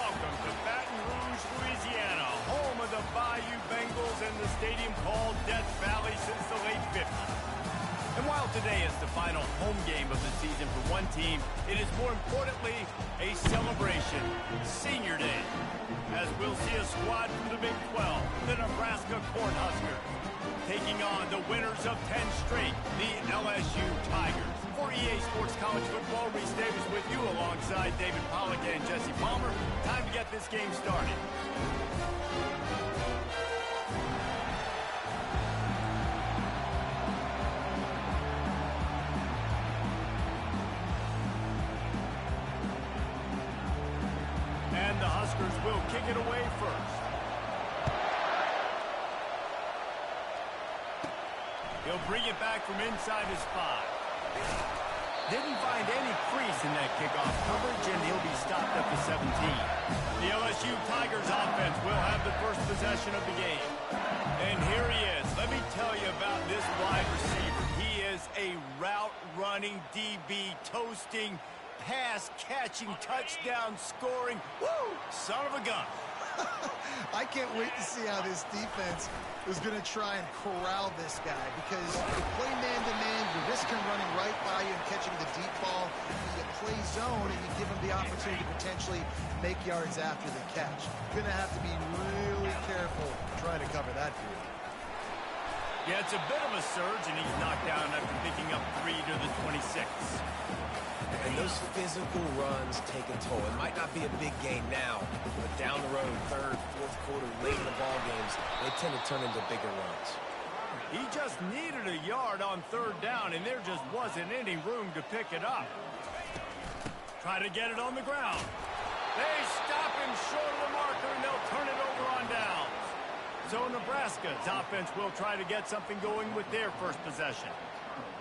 welcome to Baton Rouge, Louisiana, home of the Bayou Bengals and the stadium called Death Valley since the late 50s. And while today is the final home game of the season for one team, it is more importantly a celebration, Senior Day, as we'll see a squad from the Big 12, the Nebraska Cornhuskers, taking on the winners of 10 straight, the LSU Tigers. For EA Sports College Football, Reese Davis with you alongside David Pollack and Jesse Palmer. Time to get this game started. And the Huskers will kick it away first. He'll bring it back from inside his 5. Didn't find any crease in that kickoff coverage, and he'll be stopped at the 17. The LSU Tigers offense will have the first possession of the game. And here he is. Let me tell you about this wide receiver. He is a route-running DB, toasting, pass-catching, touchdown-scoring, woo, son of a gun. I can't wait to see how this defense is going to try and corral this guy, because you play man-to-man, you risk him running right by you and catching the deep ball. You play zone and you give him the opportunity to potentially make yards after the catch. You're going to have to be really careful trying to cover that field. Yeah, it's a bit of a surge, and he's knocked down after picking up 3 to the 26. And those physical runs take a toll. It might not be a big gain now, but down the road, third, fourth quarter, late in the ball games, they tend to turn into bigger runs. He just needed a yard on third down, and there just wasn't any room to pick it up. Try to get it on the ground. They stop him short of the marker, and they'll turn it over on downs. So Nebraska's offense will try to get something going with their first possession.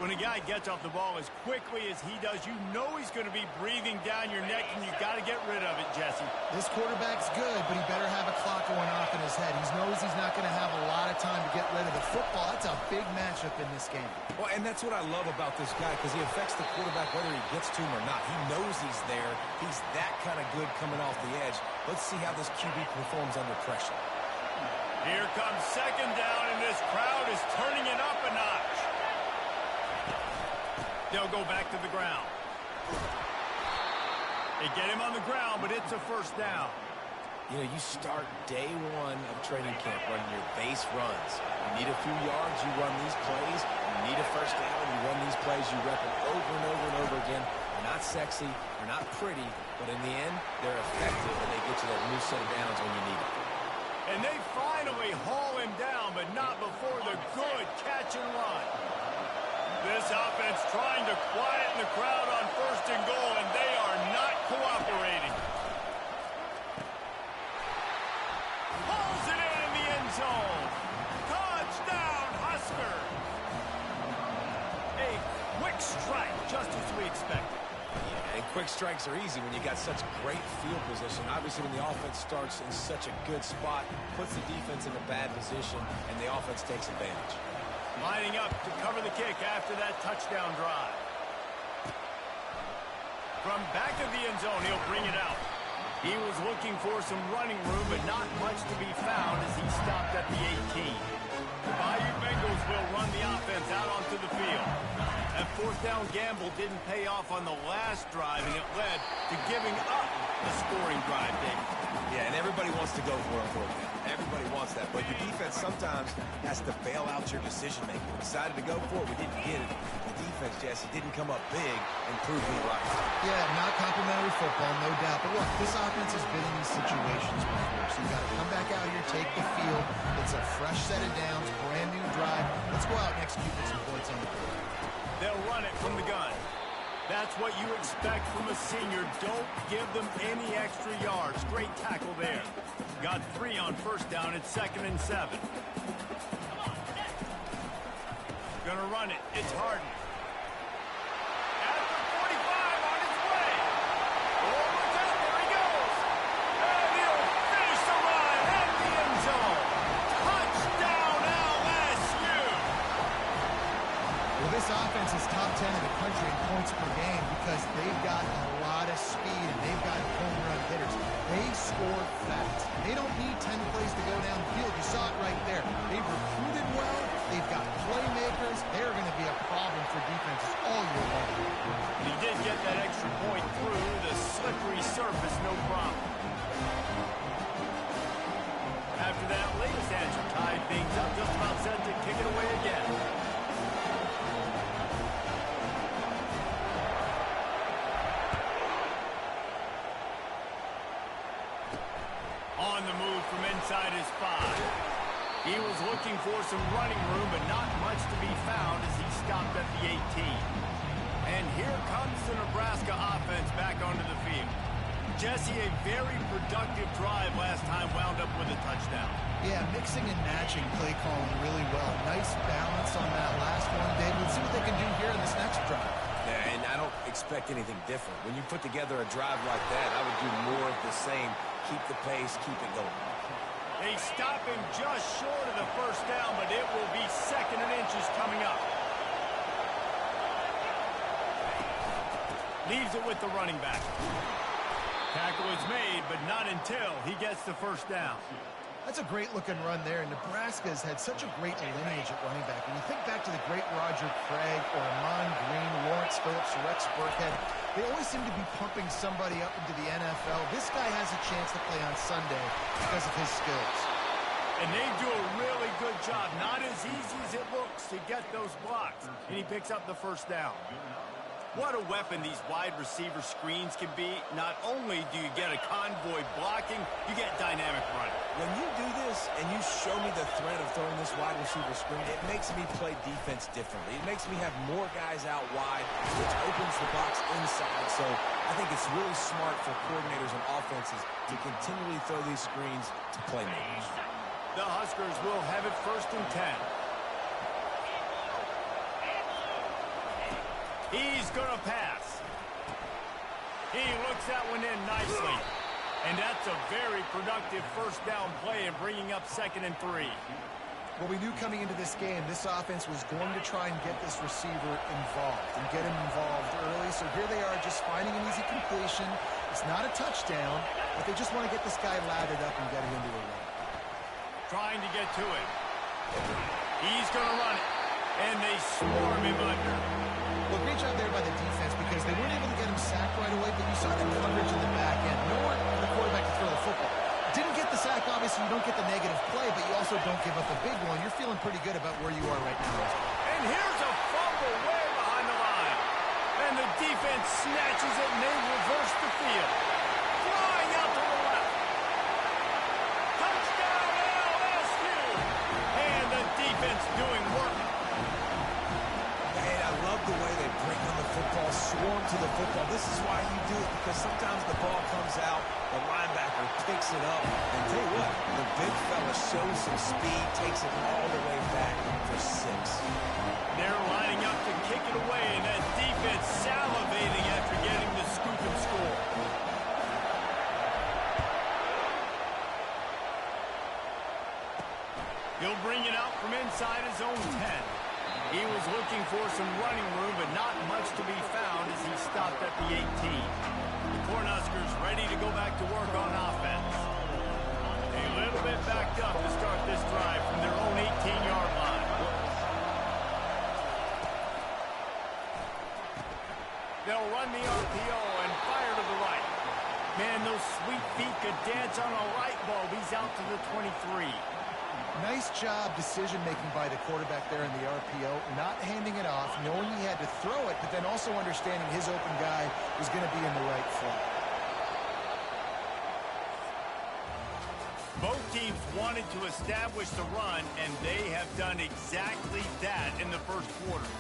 When a guy gets off the ball as quickly as he does, you know he's going to be breathing down your neck, and you've got to get rid of it, Jesse. This quarterback's good, but he better have a clock going off in his head. He knows he's not going to have a lot of time to get rid of the football. That's a big matchup in this game. Well, and that's what I love about this guy, because he affects the quarterback whether he gets to him or not. He knows he's there. He's that kind of good coming off the edge. Let's see how this QB performs under pressure. Here comes second down, and this crowd is turning it up a notch. They'll go back to the ground. They get him on the ground, but it's a first down. You know, you start day one of training camp running your base runs. You need a few yards, you run these plays. You need a first down, you run these plays. You rep them over and over and over again. They're not sexy, they're not pretty, but in the end, they're effective, and they get you that new set of downs when you need it. And they finally haul him down, but not before the good catch and run. This offense trying to quieten the crowd on first and goal, and they are not cooperating. Pulls it in the end zone. Touchdown, Husker. A quick strike, just as we expected. Yeah, and quick strikes are easy when you got such great field position. Obviously, when the offense starts in such a good spot, puts the defense in a bad position, and the offense takes advantage. Lining up to cover the kick after that touchdown drive. From back of the end zone, he'll bring it out. He was looking for some running room, but not much to be found as he stopped at the 18. The Bayou Bengals will run the offense out onto the field. That fourth down gamble didn't pay off on the last drive, and it led to giving up the scoring drive, David. Yeah, and everybody wants to go for a fourth down. Everybody wants that, but your defense sometimes has to bail out your decision-making. We decided to go for it, we didn't get it. The defense, Jesse, didn't come up big and prove me right. Yeah, not complimentary football, no doubt. But look, this offense has been in these situations before, so you got to come back out here, take the field. It's a fresh set of downs, brand new drive. Let's go out and execute with some points on the board. They'll run it from the gun. That's what you expect from a senior. Don't give them any extra yards. Great tackle there. Got 3 on first down. It's 2nd and 7. Gonna run it. It's Harden. At the 45 on his way. Oh, look out. There he goes. And he'll finish the run at the end zone. Touchdown, LSU. Well, this offense is top 10 in the country in points per game because they've got a lot of speed and they've got home run hitters. They score fast. They don't need 10 plays to go downfield. You saw it right there. They've recruited well. They've got playmakers. They're going to be a problem for defenses all year long. He did get that extra point through the slippery surface, no problem. After that latest answer tied things up, just about set to kick it away again. On the move from inside his 5. He was looking for some running room, but not much to be found as he stopped at the 18. And here comes the Nebraska offense back onto the field. Jesse, a very productive drive last time wound up with a touchdown. Yeah, mixing and matching play calling really well. Nice balance on that last one, Dave. Let's see what they can do here in this next drive. Yeah, and I don't expect anything different. When you put together a drive like that, I would do more of the same. Keep the pace, keep it going. They stop him just short of the first down, but it will be 2nd and inches coming up. Leaves it with the running back. Tackle is made, but not until he gets the first down. That's a great-looking run there. Nebraska's had such a great lineage at running back. When you think back to the great Roger Craig or Amon Green, Lawrence Phillips, Rex Burkhead, they always seem to be pumping somebody up into the NFL. This guy has a chance to play on Sunday because of his skills. And they do a really good job. Not as easy as it looks to get those blocks. And he picks up the first down. What a weapon these wide receiver screens can be. Not only do you get a convoy blocking, you get dynamic running. When you do this and you show me the threat of throwing this wide receiver screen, it makes me play defense differently. It makes me have more guys out wide, which opens the box inside. So I think it's really smart for coordinators and offenses to continually throw these screens to playmakers. The Huskers will have it 1st and 10. He's going to pass. He looks that one in nicely. And that's a very productive first down play and bringing up 2nd and 3. Well, we knew coming into this game, this offense was going to try and get this receiver involved and get him involved early. So here they are just finding an easy completion. It's not a touchdown, but they just want to get this guy lathered up and get him into a run. Trying to get to it. He's going to run it. And they swarm him under. Well, great job there by the defense because they weren't able to get him sacked right away, but you saw the coverage in the back end. Nowhere for the quarterback to throw the football. Didn't get the sack, obviously you don't get the negative play, but you also don't give up the big one. You're feeling pretty good about where you are right now. And here's a fumble way behind the line. And the defense snatches it and they reverse the field. Flying out to the left. Touchdown LSU. And the defense doing work. The way they bring on the football, swarm to the football. This is why you do it, because sometimes the ball comes out, the linebacker picks it up, and tell you what, the big fella shows some speed, takes it all the way back for 6. They're lining up to kick it away, and that defense salivating after getting the scoop and score. He'll bring it out from inside his own 10. He was looking for some running room, but not much to be found as he stopped at the 18. The Cornhuskers ready to go back to work on offense. A little bit backed up to start this drive from their own 18-yard line. They'll run the RPO and fire to the right. Man, those sweet feet could dance on a light bulb. He's out to the 23. Nice job decision-making by the quarterback there in the RPO, not handing it off, knowing he had to throw it, but then also understanding his open guy was going to be in the right flat. Both teams wanted to establish the run, and they have done exactly that in the first quarter.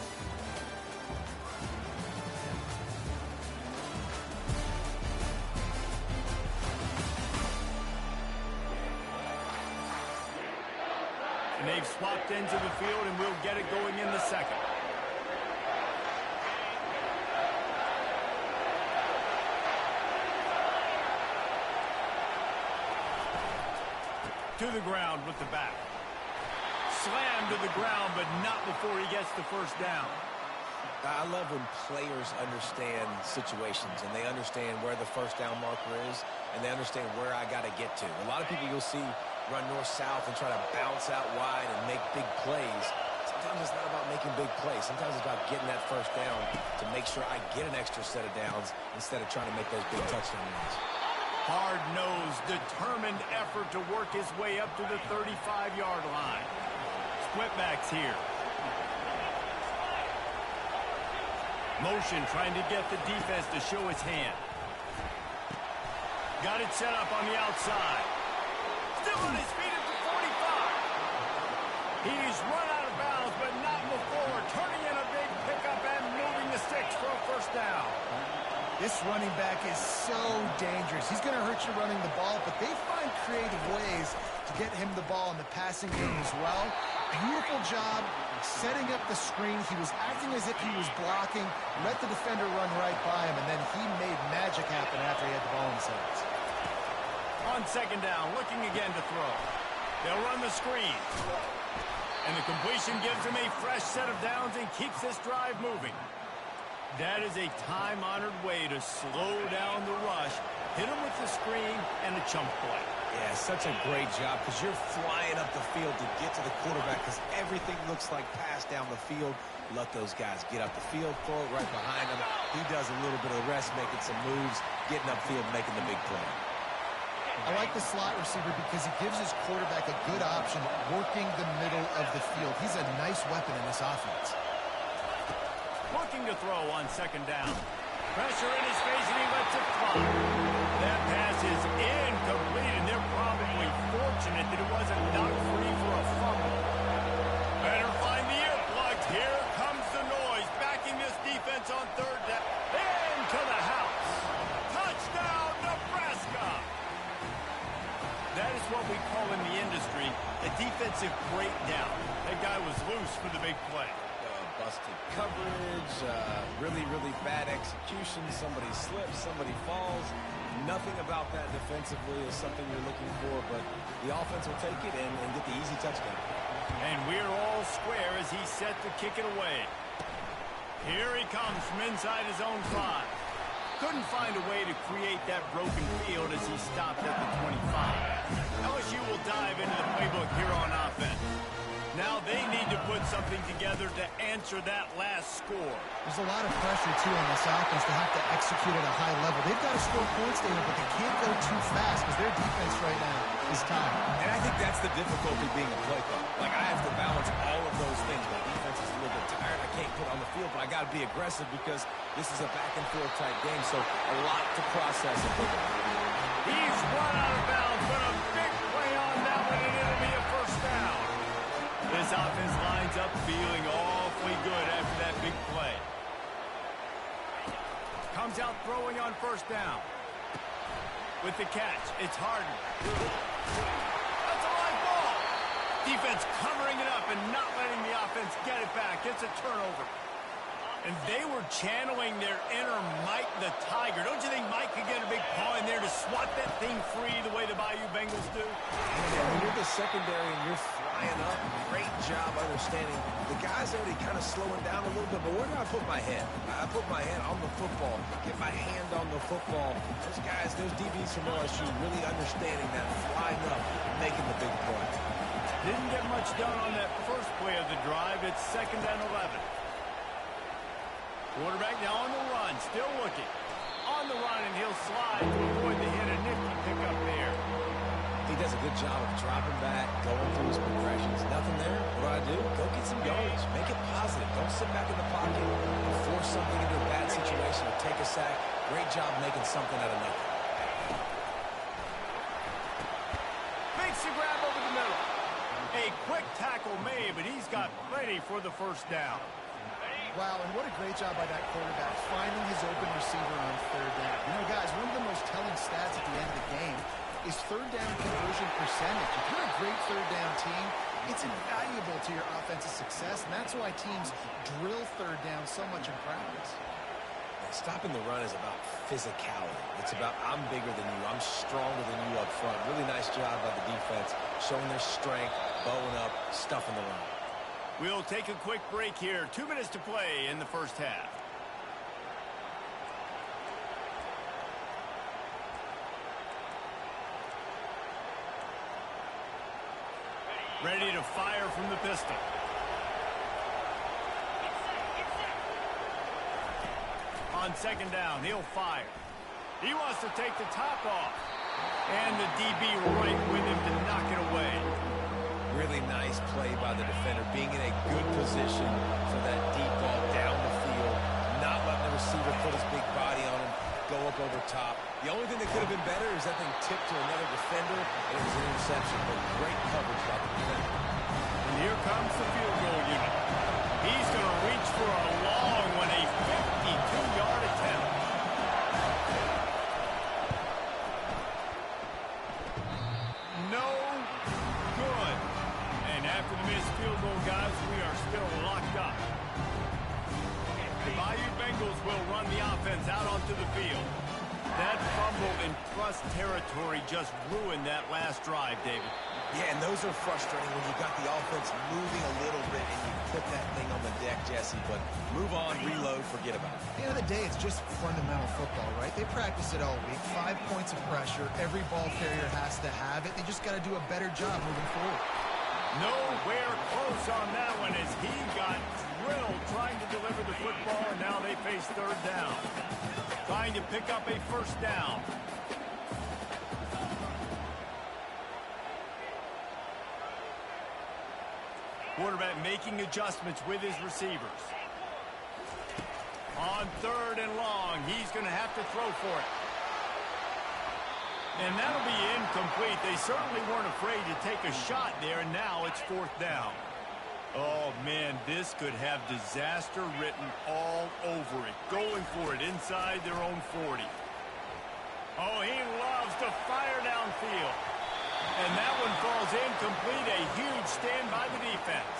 And they've swapped into the field, and we'll get it going in the second. To the ground with the back. Slammed to the ground, but not before he gets the first down. I love when players understand situations and they understand where the first down marker is and they understand where I got to get to. A lot of people you'll see run north-south and try to bounce out wide and make big plays. Sometimes it's not about making big plays. Sometimes it's about getting that first down to make sure I get an extra set of downs instead of trying to make those big touchdown runs. Hard-nosed, determined effort to work his way up to the 35-yard line. Split backs here. Motion trying to get the defense to show his hand. Got it set up on the outside. Still on his feet at the 45. He's run out of bounds, but not before. Turning in a big pickup and moving the sticks for a first down. This running back is so dangerous. He's going to hurt you running the ball, but they find creative ways to get him the ball in the passing game as well. Beautiful job setting up the screen. He was acting as if he was blocking, let the defender run right by him, and then he made magic happen after he had the ball in his hands. On second down, looking again to throw. They'll run the screen. And the completion gives him a fresh set of downs and keeps this drive moving. That is a time-honored way to slow down the rush, hit him with the screen, and a chunk play. Yeah, such a great job because you're flying up the field to get to the quarterback because everything looks like pass down the field. Let those guys get up the field, throw it right behind him. He does a little bit of the rest, making some moves, getting upfield, making the big play. I like the slot receiver because he gives his quarterback a good option working the middle of the field. He's a nice weapon in this offense. Looking to throw on second down. Pressure in his face, and he lets it fly. That pass is incomplete, and they're probably fortunate that it wasn't knocked free for a fumble. Better find the earplugs. Here comes the noise, backing this defense on third down. Into the house. Touchdown, Nebraska! That is what we call in the industry a defensive breakdown. That guy was loose for the big play. Busted coverage, really bad execution. Somebody slips, somebody falls. Nothing about that defensively is something you're looking for, but the offense will take it and get the easy touchdown. And we're all square as he's set to kick it away. Here he comes from inside his own 5. Couldn't find a way to create that broken field as he stopped at the 25. LSU will dive into the playbook here on offense. Now they need to put something together to answer that last score. There's a lot of pressure, too, on this offense to have to execute at a high level. They've got to score points, David, but they can't go too fast because their defense right now is tired. And I think that's the difficulty being a play caller. Like, I have to balance all of those things. My defense is a little bit tired. I can't put on the field, but I got to be aggressive because this is a back-and-forth type game, so a lot to process. He's run out of bounds, but a big play on that one, and it'll be a first down. This offense lines up feeling awfully good after that big play. Comes out throwing on first down. With the catch, it's Harden. That's a live ball. Defense covering it up and not letting the offense get it back. It's a turnover. And they were channeling their inner Mike the Tiger. Don't you think Mike could get a big paw in there to swat that thing free the way the Bayou Bengals do? And when you're the secondary and you're flying up, great job understanding. The guy's already kind of slowing down a little bit, but where do I put my head? I put my head on the football, get my hand on the football. Those guys, those DBs from LSU really understanding that, flying up, making the big play. Didn't get much done on that first play of the drive. It's 2nd and 11. Quarterback now on the run, still looking. On the run, and he'll slide to avoid the hit. A nifty pickup there. He does a good job of dropping back, going through his progressions. Nothing there. What do? Go get some yardage. Make it positive. Don't sit back in the pocket and force something into a bad situation or take a sack. Great job making something out of nothing. Makes the grab over the middle. A quick tackle made, but he's got plenty for the first down. Wow, and what a great job by that quarterback, finding his open receiver on third down. You know, guys, one of the most telling stats at the end of the game is third down conversion percentage. If you're a great third down team, it's invaluable to your offensive success, and that's why teams drill third down so much in practice. Stopping the run is about physicality. It's about I'm bigger than you, I'm stronger than you up front. Really nice job by the defense, showing their strength, bowing up, stuffing the run. We'll take a quick break here. 2 minutes to play in the first half. Ready to fire from the pistol. On second down, he'll fire. He wants to take the top off. And the DB right with him to knock it away. Really nice play by the defender, being in a good position for that deep ball down the field, not letting the receiver put his big body on him, go up over top. The only thing that could have been better is that thing tipped to another defender, and it was an interception, but great coverage by the defender. And here comes the field goal unit. He's going to reach for a long one, a 52-yard attempt. No good. And after the missed field goal, guys, we are still locked up. The Bayou Bengals will run the offense out onto the field. That fumble in plus territory just ruined that last drive, David. Yeah, and those are frustrating when you got the offense moving a little bit and you put that thing on the deck, Jesse. But move on, reload, forget about it. At the end of the day, it's just fundamental football, right? They practice it all week. 5 points of pressure. Every ball carrier has to have it. They just got to do a better job moving forward. Nowhere close on that one as he got drilled trying to deliver the football, and now they face third down. Trying to pick up a first down. Quarterback making adjustments with his receivers. On third and long, he's going to have to throw for it. And that'll be incomplete. They certainly weren't afraid to take a shot there, and now it's fourth down. Oh, man, this could have disaster written all over it. Going for it inside their own 40. Oh, he loves to fire downfield. And that one falls incomplete. A huge stand by the defense.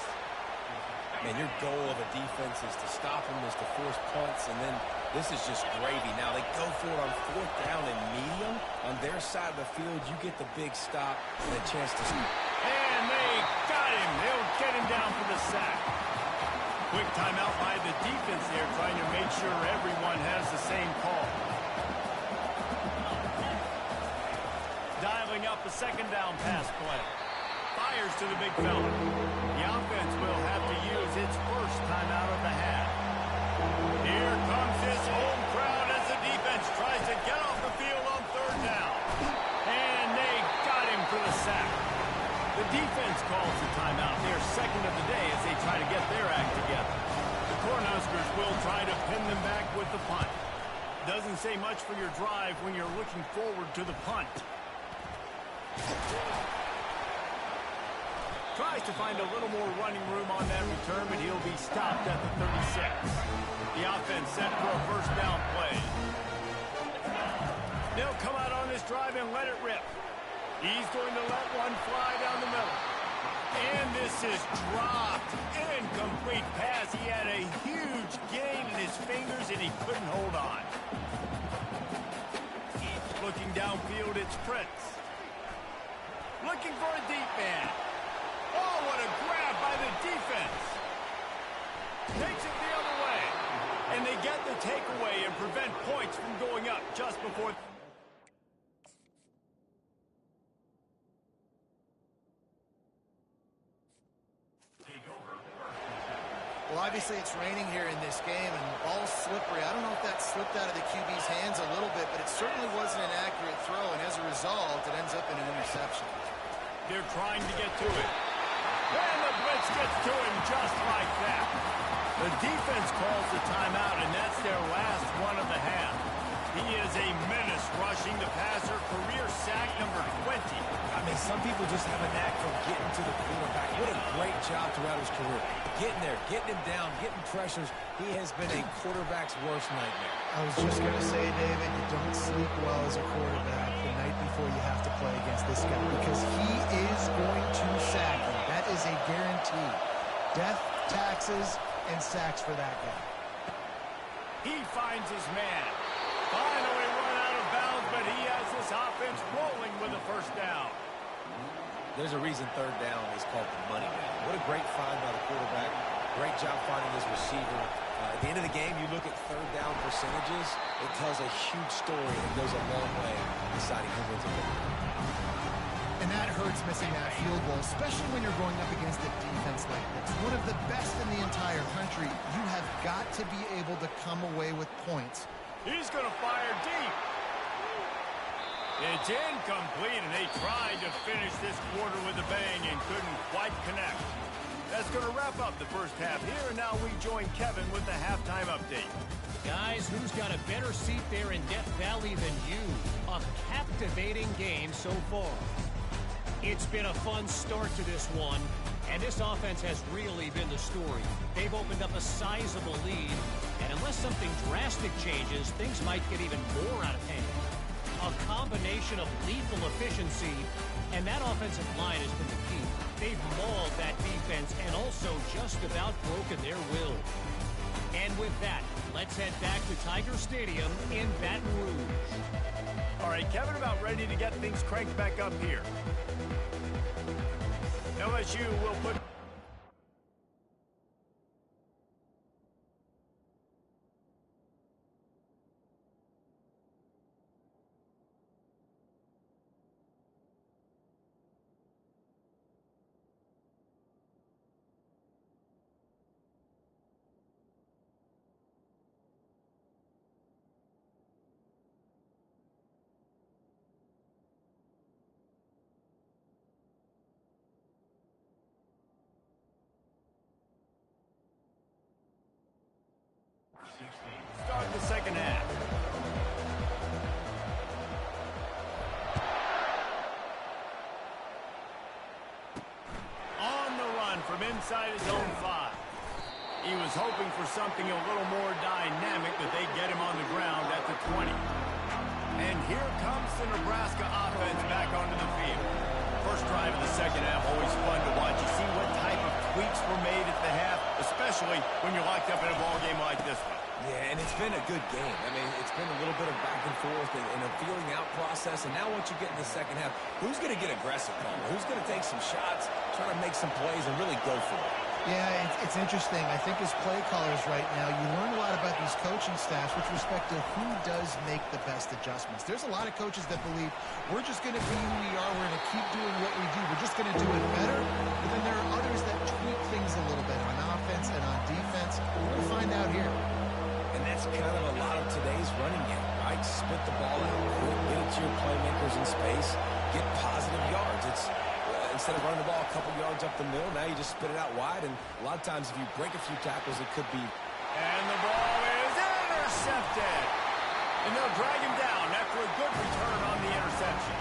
Man, your goal of a defense is to stop them, is to force punts, and then this is just gravy. Now they go for it on fourth down and medium. On their side of the field, you get the big stop and a chance to scoop. And they got him. They'll get him down for the sack. Quick timeout by the defense there, trying to make sure everyone has the same call. Dialing up a second down pass play. Fires to the big fella. The offense will have to use its first timeout of the half. Here comes his home crowd as the defense tries to get off the field on third down. And they got him for the sack. The defense calls the timeout, their second of the day, as they try to get their act together. The Cornhuskers will try to pin them back with the punt. Doesn't say much for your drive when you're looking forward to the punt. Tries to find a little more running room on that return, but he'll be stopped at the 36. The offense set for a first down play. They'll come out on this drive and let it rip. He's going to let one fly down the middle. And this is dropped. Incomplete pass. He had a huge gain in his fingers, and he couldn't hold on. Looking downfield, it's Prince. Looking for a deep man. Oh, what a grab by the defense. Takes it the other way. And they get the takeaway and prevent points from going up just before... Well, obviously it's raining here in this game, and the ball's slippery. I don't know if that slipped out of the QB's hands a little bit, but it certainly wasn't an accurate throw, and as a result, it ends up in an interception. They're trying to get to it. And the blitz gets to him just like that. The defense calls the timeout, and that's their last one of the half. He is a menace rushing the passer, career sack number 20. I mean, some people just have a knack for getting to the quarterback. What a great job throughout his career. Getting there, getting him down, getting pressures. He has been a quarterback's worst nightmare. I was just going to say, David, you don't sleep well as a quarterback the night before you have to play against this guy, because he is going to sack you. That is a guarantee. Death, taxes, and sacks for that guy. He finds his man. Finally run out of bounds, but he has this offense rolling with a first down. There's a reason third down is called the money down. What a great find by the quarterback. Great job finding his receiver. At the end of the game, you look at third down percentages, it tells a huge story and goes a long way in deciding who wins a game. And that hurts missing that field goal, especially when you're going up against a defense like this. One of the best in the entire country. You have got to be able to come away with points. He's going to fire deep. It's incomplete, and they tried to finish this quarter with a bang and couldn't quite connect. That's going to wrap up the first half here, and now we join Kevin with the halftime update. Guys, who's got a better seat there in Death Valley than you? A captivating game so far. It's been a fun start to this one, and this offense has really been the story. They've opened up a sizable lead, and unless something drastic changes, things might get even more out of hand. A combination of lethal efficiency, and that offensive line has been the key. They've mauled that defense and also just about broken their will. And with that, let's head back to Tiger Stadium in Baton Rouge. All right, Kevin, about ready to get things cranked back up here. LSU will put... Start the second half. On the run from inside his own 5. He was hoping for something a little more dynamic, but they get him on the ground at the 20. And here comes the Nebraska offense back onto the field. First drive of the second half, always fun to watch. You see what type of tweaks were made at the half, especially when you're locked up in a ball game like this one. Yeah, and it's been a good game. I mean, it's been a little bit of back and forth and a feeling out process. And now once you get in the second half, who's going to get aggressive, Palmer? Who's going to take some shots, try to make some plays, and really go for it? Yeah, it's interesting. I think as play callers right now, you learn a lot about these coaching staffs with respect to who does make the best adjustments. There's a lot of coaches that believe we're just going to be who we are. We're going to keep doing what we do. We're just going to do it better. But then there are others that tweak things a little bit on offense and on defense. We're going to find out here. And that's kind of a lot of today's running game, right? Spit the ball out, get it to your playmakers in space, get positive yards. It's instead of running the ball a couple yards up the middle, now you just spit it out wide. And a lot of times if you break a few tackles, it could be... And the ball is intercepted. And they'll drag him down after a good return on the interception.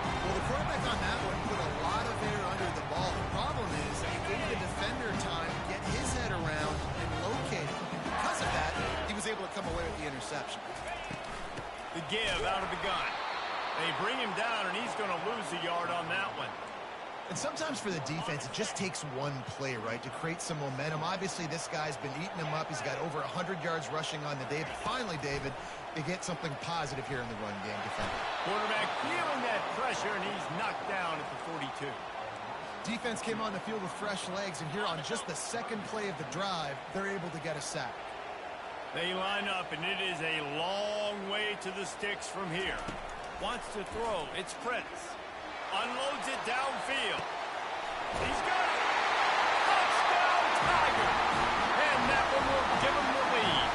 Well, the quarterback on that one put a lot of air under the ball. The problem is he gave the defender time to get his head around and locate it. Because of that, he was able to come away with the interception. The give out of the gun. They bring him down, and he's going to lose a yard on that one. And sometimes for the defense, it just takes one play, right, to create some momentum. Obviously, this guy's been eating him up. He's got over 100 yards rushing on the day. But finally, David, they get something positive here in the run game defender. Quarterback feeling that pressure, and he's knocked down at the 42. Defense came on the field with fresh legs, and here on just the second play of the drive, they're able to get a sack. They line up, and it is a long way to the sticks from here. Wants to throw. It's Prince. Unloads it downfield. He's got it. Touchdown, Tiger. And that one will give him the lead.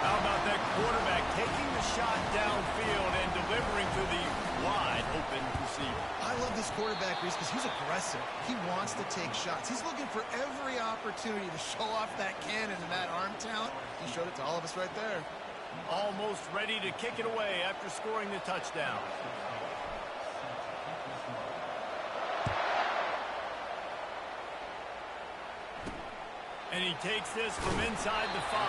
How about that quarterback taking the shot downfield and delivering to the wide open receiver? I love this quarterback, Reese, because he's aggressive. He wants to take shots. He's looking for every opportunity to show off that cannon and that arm talent. He showed it to all of us right there. Almost ready to kick it away after scoring the touchdown. And he takes this from inside the 5.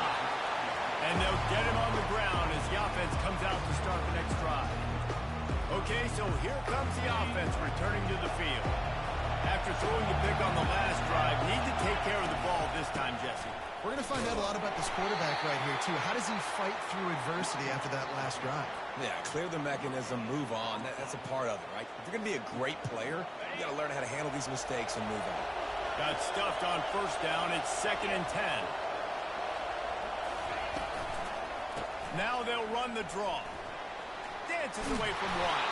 And they'll get him on the ground as the offense comes out to start the next drive. Okay, so here comes the offense returning to the field. After throwing the pick on the last drive, need to take care of the ball this time, Jesse. We're going to find out a lot about this quarterback right here, too. How does he fight through adversity after that last drive? Yeah, clear the mechanism, move on. That's a part of it, right? If you're going to be a great player, you got to learn how to handle these mistakes and move on. Got stuffed on first down. It's 2nd and 10. Now they'll run the draw. Dances away from one.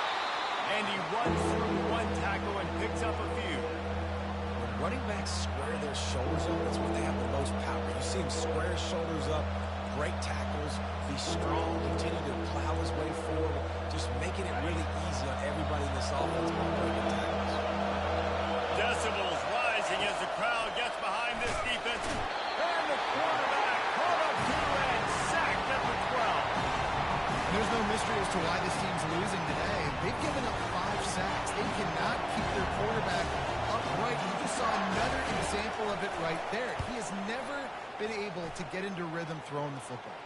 And he runs through one tackle and picks up a few. When running backs square their shoulders up, that's when they have the most power. You see him square his shoulders up, break tackles, be strong, continue to plow his way forward, just making it really easy on everybody in this offense by breaking tackles. Decibels rising as the crowd gets behind this defense. And the quarterback caught up to and sacked at the 12. There's no mystery as to why this team's losing today. They've given up 5 sacks. They cannot keep their quarterback upright. You just saw another example of it right there. He has never been able to get into rhythm throwing the football.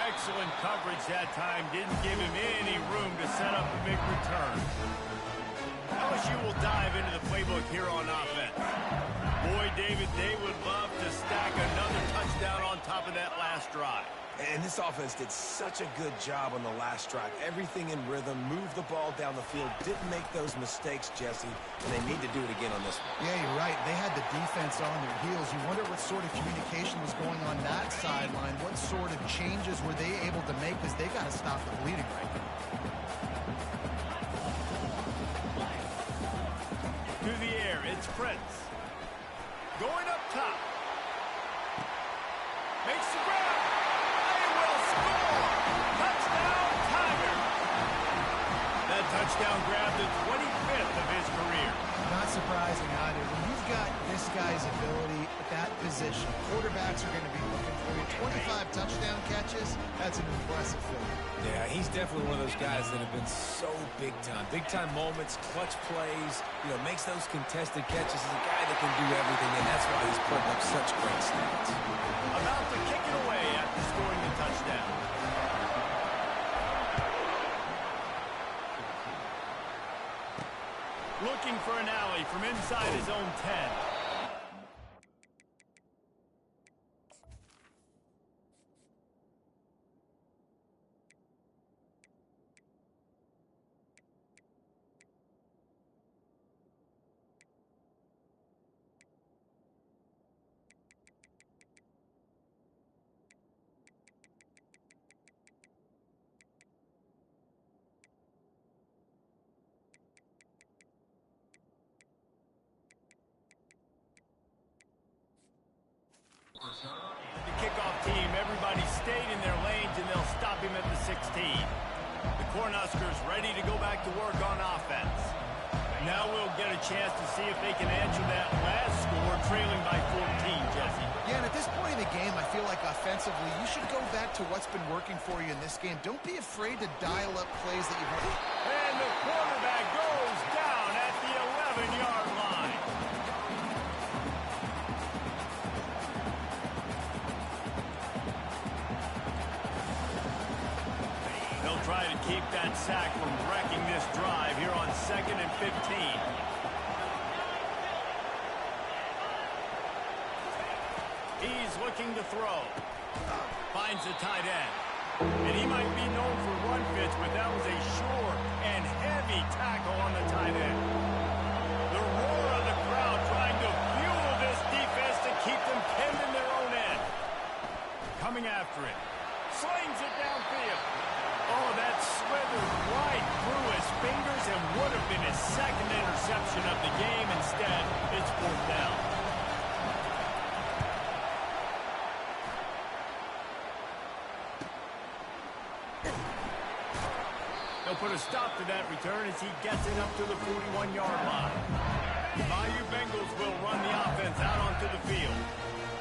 Excellent coverage that time. Didn't give him any room to set up a big return. LSU will dive into the playbook here on offense. Boy, David, they would love to stack another touchdown on top of that last drive. And this offense did such a good job on the last drive. Everything in rhythm, moved the ball down the field, didn't make those mistakes, Jesse, and they need to do it again on this one. Yeah, you're right. They had the defense on their heels. You wonder what sort of communication was going on that sideline. What sort of changes were they able to make, because they got to stop the bleeding right now. To the air, it's Prince. Going up top. Makes the grab. They will score. Touchdown, Tiger. That touchdown grabbed the 25th of his career. Not surprising either. When you've got this guy's ability at that position, quarterbacks are going to be looking for you. 25 touchdown catches, that's an impressive figure. Yeah, he's definitely one of those guys that have been so big time. Big time moments, clutch plays, makes those contested catches. He's a guy that can do everything, and that's why he's putting up such great stats. About to kick it away after scoring the touchdown. Looking for an alley from inside his own 10. The kickoff team, everybody stayed in their lanes, and they'll stop him at the 16. The Cornhuskers ready to go back to work on offense. Now we'll get a chance to see if they can answer that last score, trailing by 14, Jesse. Yeah, and at this point in the game, I feel like offensively, you should go back to what's been working for you in this game. Don't be afraid to dial up plays that you've... And the quarterback goes down at the 11-yard line. They'll try to keep that sack from wrecking this drive here on 2nd and 15. He's looking to throw. Finds the tight end. And he might be known for run fits, but that was a sure and heavy tackle on the tight end. The roar of the crowd trying to fuel this defense to keep them pinned in their own end. Coming after it. Slings it downfield. Oh, that slithered right through his fingers and would have been his second interception of the game. Instead, it's 4th down. They'll put a stop to that return as he gets it up to the 41-yard line. Bayou Bengals will run the offense out onto the field.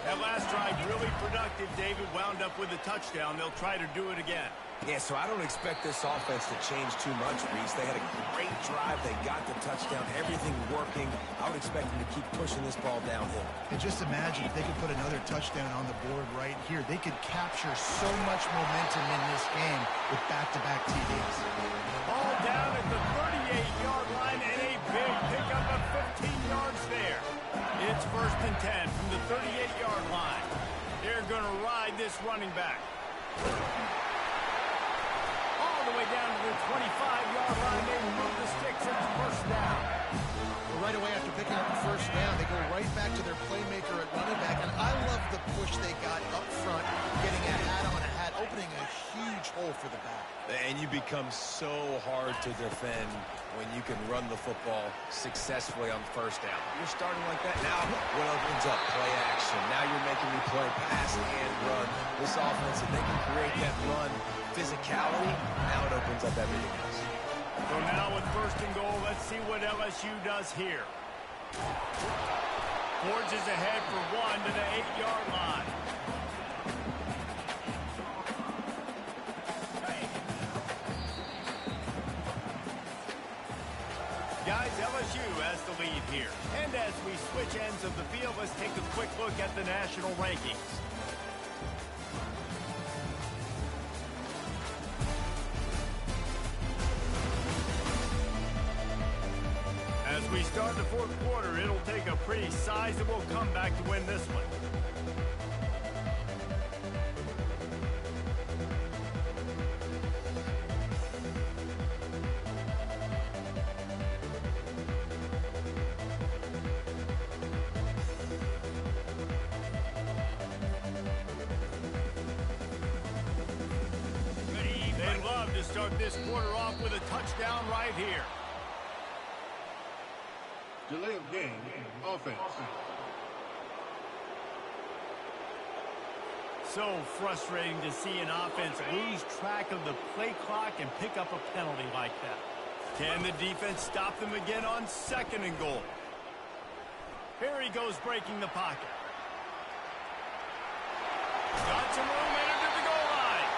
That last drive really productive. David wound up with a touchdown. They'll try to do it again. Yeah, so I don't expect this offense to change too much, Reese. They had a great drive. They got the touchdown. Everything working. I would expect them to keep pushing this ball downhill. And just imagine if they could put another touchdown on the board right here. They could capture so much momentum in this game with back-to-back TDs. Ball down at the 38-yard line. and 10 from the 38-yard line. They're going to ride this running back. All the way down to the 25-yard line. They move the sticks at the first down. Well, right away after picking up the first down, they go right back to their playmaker at running back. And I love the push they got up front, getting a hat on a hat, opening a huge hole for the back. And you become so hard to defend when you can run the football successfully on first down. You're starting like that. Now, what opens up? Play action. Now you're making me play pass and run. This offense, if they can create that run physicality, now it opens up everything else. So now with first and goal, let's see what LSU does here. Forges ahead for one to the 8-yard line. Guys, LSU has the lead here. And as we switch ends of the field, let's take a quick look at the national rankings. As we start the fourth quarter, it'll take a pretty sizable comeback to win this one. They'd love to start this quarter off with a touchdown right here. Delay of game, offense. So frustrating to see an offense lose track of the play clock and pick up a penalty like that. Can the defense stop them again on second and goal? Here he goes breaking the pocket. Got some room and under the goal line.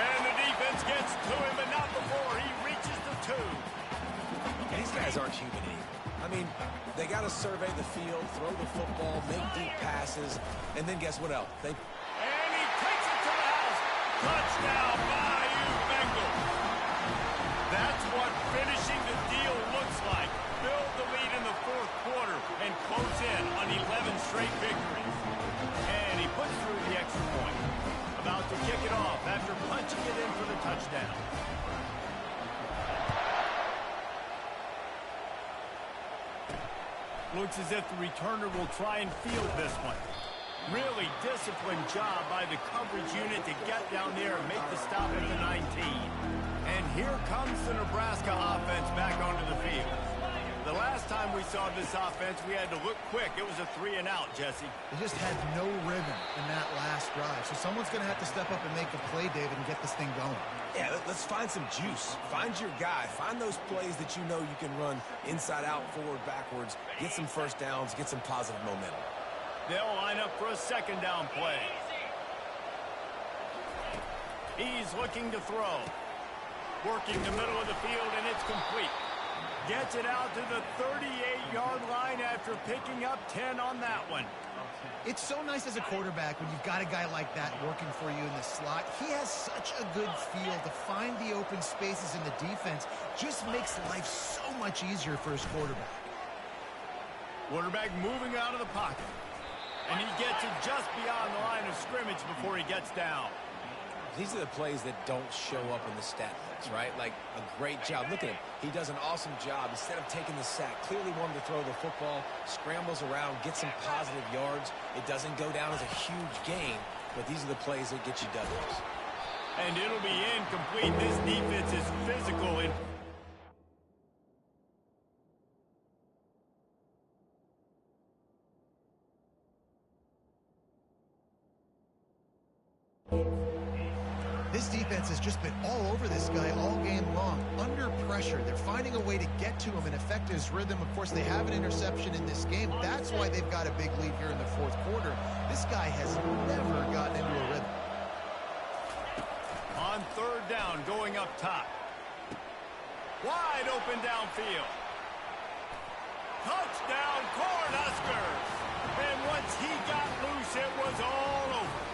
And the defense gets to him, but not before he reaches the 2. These guys aren't human anymore. I mean, they got to survey the field, throw the football, make deep passes, and then guess what else? And he takes it to the house. Touchdown, Bayou Bengals. That's what finishing the deal looks like. Build the lead in the fourth quarter and close in on 11 straight victories. And he puts through the extra point. About to kick it off after punching it in for the touchdown. Looks as if the returner will try and field this one. Really disciplined job by the coverage unit to get down there and make the stop at the 19. And here comes the Nebraska offense back onto the field. The last time we saw this offense, we had to look quick. It was a 3-and-out, Jesse. They just had no rhythm in that last drive. So someone's going to have to step up and make a play, David, and get this thing going. Yeah, let's find some juice. Find your guy. Find those plays that you know you can run inside out, forward, backwards. Get some first downs. Get some positive momentum. They'll line up for a second down play. He's looking to throw. Working the middle of the field, and it's complete. Gets it out to the 38-yard line after picking up 10 on that one. It's so nice as a quarterback when you've got a guy like that working for you in the slot. He has such a good feel to find the open spaces in the defense. Just makes life so much easier for his quarterback. Quarterback moving out of the pocket. And he gets it just beyond the line of scrimmage before he gets down. These are the plays that don't show up in the stat books, right? Like a great job. Look at him. He does an awesome job. Instead of taking the sack, clearly wanted to throw the football, scrambles around, gets some positive yards. It doesn't go down as a huge gain, but these are the plays that get you W's. And it'll be incomplete. This defense is physical and This defense has just been all over this guy all game long. Under pressure, they're finding a way to get to him and affect his rhythm. Of course, they have an interception in this game. That's why they've got a big lead here in the fourth quarter. This guy has never gotten into a rhythm. on third down, going up top. Wide open downfield. Touchdown, Cornhuskers! And once he got loose, it was all over.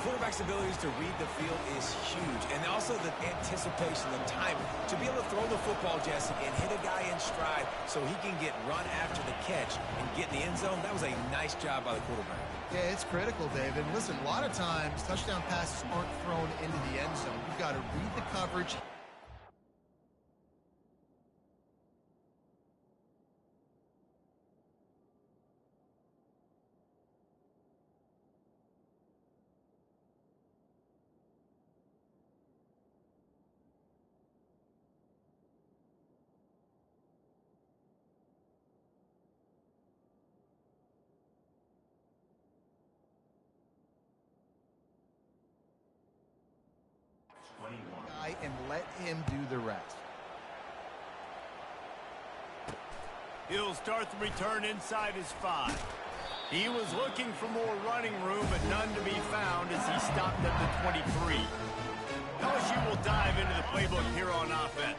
quarterback's abilities to read the field is huge. And also the anticipation, the time to be able to throw the football, Jesse, and hit a guy in stride so he can get run after the catch and get in the end zone. That was a nice job by the quarterback. Yeah, it's critical, David. Listen, a lot of times touchdown passes aren't thrown into the end zone. You've got to read the coverage. And let him do the rest. He'll start the return inside his 5. He was looking for more running room, but none to be found as he stopped at the 23. LSU will dive into the playbook here on offense.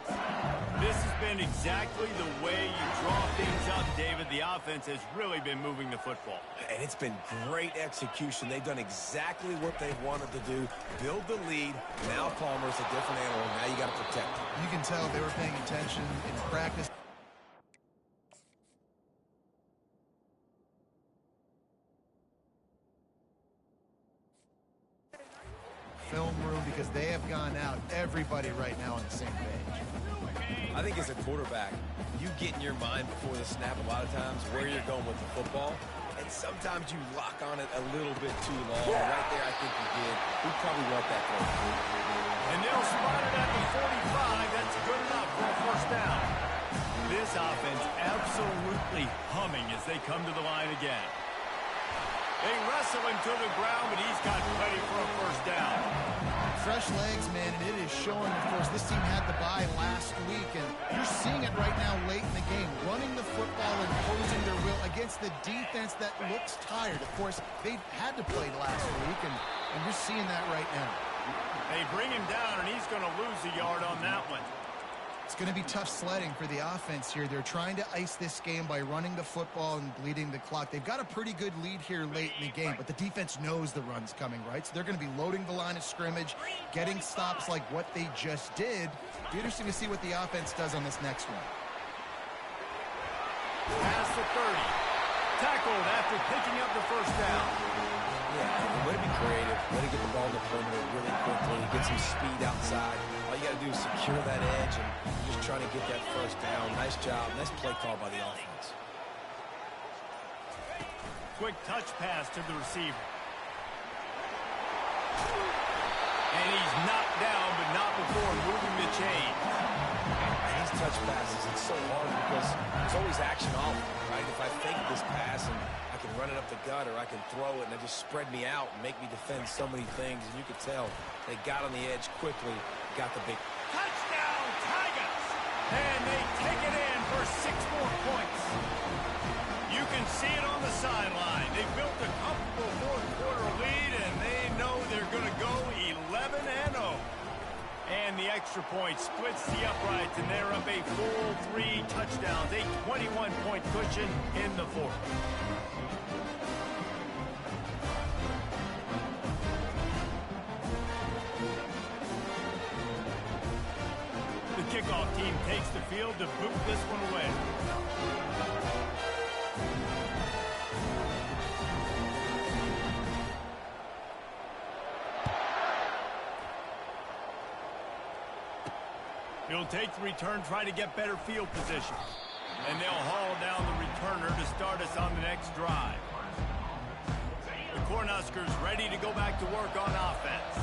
This has been exactly the way you draw things up, David. The offense has really been moving the football. And it's been great execution. They've done exactly what they wanted to do. Build the lead. Now Palmer's a different animal. Now you got to protect him. You can tell they were paying attention in practice. Film room, because they have gone out. Everybody right now on the same page. I think as a quarterback, you get in your mind before the snap a lot of times where you're going with the football, and sometimes you lock on it a little bit too long. Right there, I think you did. We probably want that throw. And they'll spot it at the 45. That's good enough for a first down. This offense absolutely humming as they come to the line again. They wrestle him to the ground, but he's got plenty for a first down. Fresh legs, man, and it is showing. Of course, this team had the bye last week, and you're seeing it right now late in the game. Running the football and imposing their will against the defense that looks tired. Of course, they had to play last week, and you're seeing that right now. They bring him down, and he's going to lose a yard on that one. It's going to be tough sledding for the offense here. They're trying to ice this game by running the football and bleeding the clock. They've got a pretty good lead here late in the game, but the defense knows the run's coming, right? So they're going to be loading the line of scrimmage, getting stops like what they just did. It'll be interesting to see what the offense does on this next one. Pass to 30. Tackled after picking up the first down. Yeah, way to be creative, way to get the ball to the perimeter really quickly, get some speed outside. All you got to do is secure that edge and just trying to get that first down. Nice job. Nice play call by the offense. Quick touch pass to the receiver. And he's knocked down, but not before moving the chain. And these touch passes, it's so hard because there's always action off, right? If I fake this pass and I can run it up the gut or I can throw it and it just spread me out and make me defend so many things. And you could tell they got on the edge quickly, got the big touchdown Tigers! And they take it in for 6 more points. You can see it on the sideline. They built a comfortable fourth-quarter lead, and they know they're going to go 11-0. And the extra point splits the uprights, and they're up a full 3 touchdowns, a 21-point cushion in the fourth. The kickoff team takes the field to boot this one away. He'll take the return, try to get better field position. And they'll haul down the returner to start us on the next drive. The Cornhuskers ready to go back to work on offense.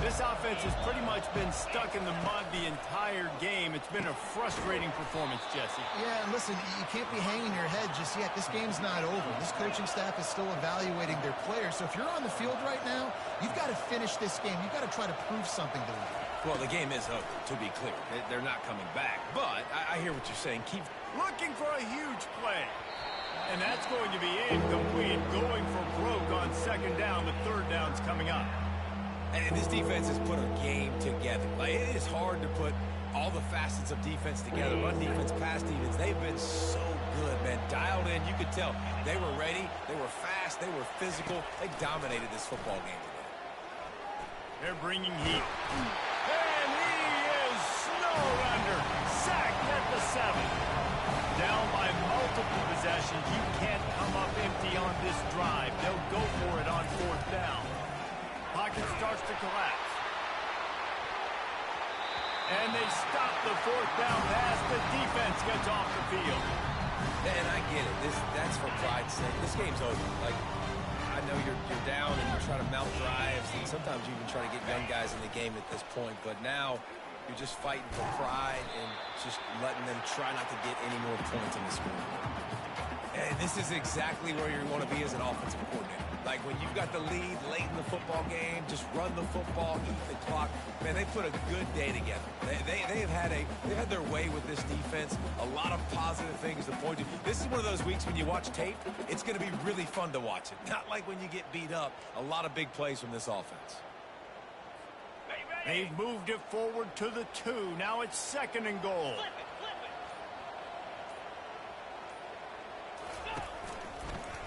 This offense has pretty much been stuck in the mud the entire game. It's been a frustrating performance, Jesse. Yeah, and listen, you can't be hanging your head just yet. This game's not over. This coaching staff is still evaluating their players. So if you're on the field right now, you've got to finish this game. You've got to try to prove something to them. Well, the game is over, to be clear. They're not coming back. But I hear what you're saying. Keep looking for a huge play. And that's going to be incomplete, going for broke on second down. The third down's coming up. And this defense has put a game together. Like, it is hard to put all the facets of defense together. Run defense, pass defense. They've been so good, man. Dialed in. You could tell they were ready. They were fast. They were physical. They dominated this football game today. They're bringing heat. And he is snowed under. Sacked at the 7. Down by multiple possessions. You can't come up empty on this drive. They'll go for it on 4th down. Pocket starts to collapse. And they stop the 4th down pass. The defense gets off the field. And I get it. That's for pride's sake. This game's over. Like, I know you're down and you're trying to mount drives, and sometimes you even try to get young guys in the game at this point. But now you're just fighting for pride and just letting them try not to get any more points in the score. And this is exactly where you want to be as an offensive coordinator. Like when you've got the lead late in the football game, just run the football, eat the clock. Man, they put a good day together. They've had their way with this defense. A lot of positive things to point to. This is one of those weeks when you watch tape, it's going to be really fun to watch it. Not like when you get beat up. A lot of big plays from this offense. They've moved it forward to the 2. Now it's 2nd and goal.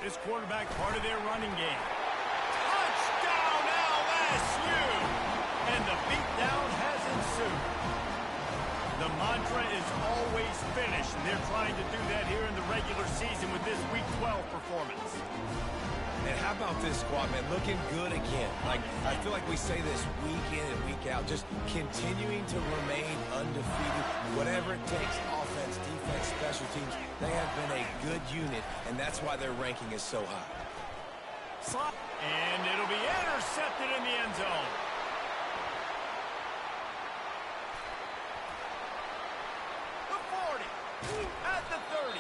This quarterback part of their running game. Touchdown LSU! And the beatdown has ensued. The mantra is always finish, and they're trying to do that here in the regular season with this Week 12 performance. And how about this squad, man? Looking good again. Like, I feel like we say this week in and week out, just continuing to remain undefeated. Whatever it takes, offense, defense, special teams, they have been a good unit, and that's why their ranking is so high. And it'll be intercepted in the end zone. The 40, at the 30.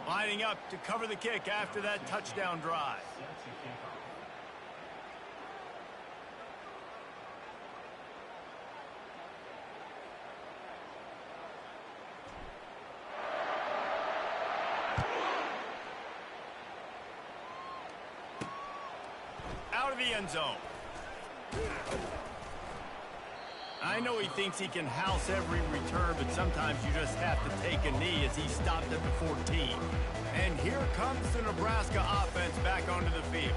Lining up to cover the kick after that touchdown drive. Out of the end zone. I know he thinks he can house every return, but sometimes you just have to take a knee as he stopped at the 14. And here comes the Nebraska offense back onto the field.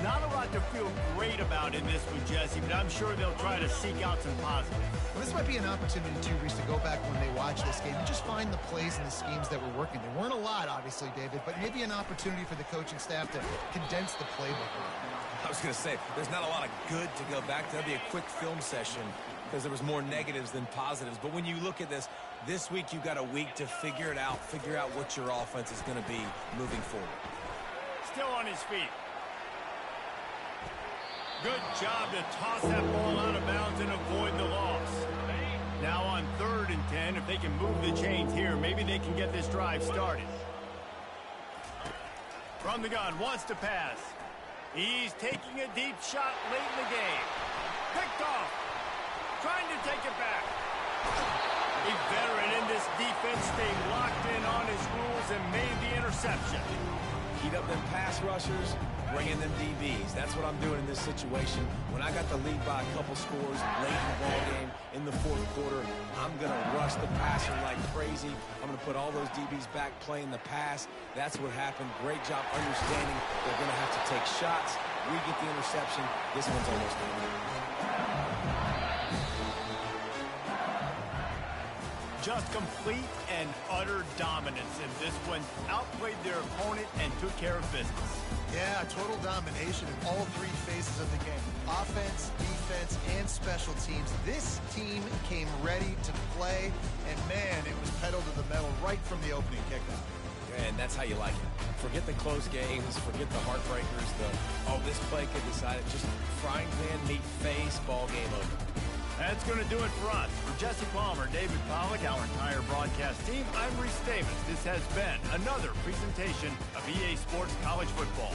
Not a lot to feel great about in this one, Jesse, but I'm sure they'll try to seek out some positives. Well, this might be an opportunity, too, Reese, to go back when they watch this game and just find the plays and the schemes that were working. There weren't a lot, obviously, David, but maybe an opportunity for the coaching staff to condense the playbook. I was going to say, there's not a lot of good to go back to. That'd be a quick film session because there was more negatives than positives. But when you look at this week you've got a week to figure it out, figure out what your offense is going to be moving forward. Still on his feet. Good job to toss that ball out of bounds and avoid the loss. Now on 3rd and 10, if they can move the chains here, maybe they can get this drive started. From the gun, wants to pass. He's taking a deep shot late in the game. Picked off. Trying to take it back. A veteran in this defense stayed locked in on his rules and made the interception. Heat up them pass rushers, bring in them DBs. That's what I'm doing in this situation. When I got the lead by a couple scores late in the ball game in the 4th quarter, I'm going to rush the passer like crazy. I'm going to put all those DBs back playing the pass. That's what happened. Great job understanding they're going to have to take shots. We get the interception. This one's almost over. Just complete and utter dominance in this one. Outplayed their opponent and took care of business. Yeah, total domination in all 3 phases of the game. Offense, defense, and special teams. This team came ready to play, and man, it was pedal to the metal right from the opening kickoff. And that's how you like it. Forget the close games, forget the heartbreakers, this play could decide it. Just frying pan, meat face, ball game over. That's going to do it for us. For Jesse Palmer, David Pollack, our entire broadcast team, I'm Reese Davis. This has been another presentation of EA Sports College Football.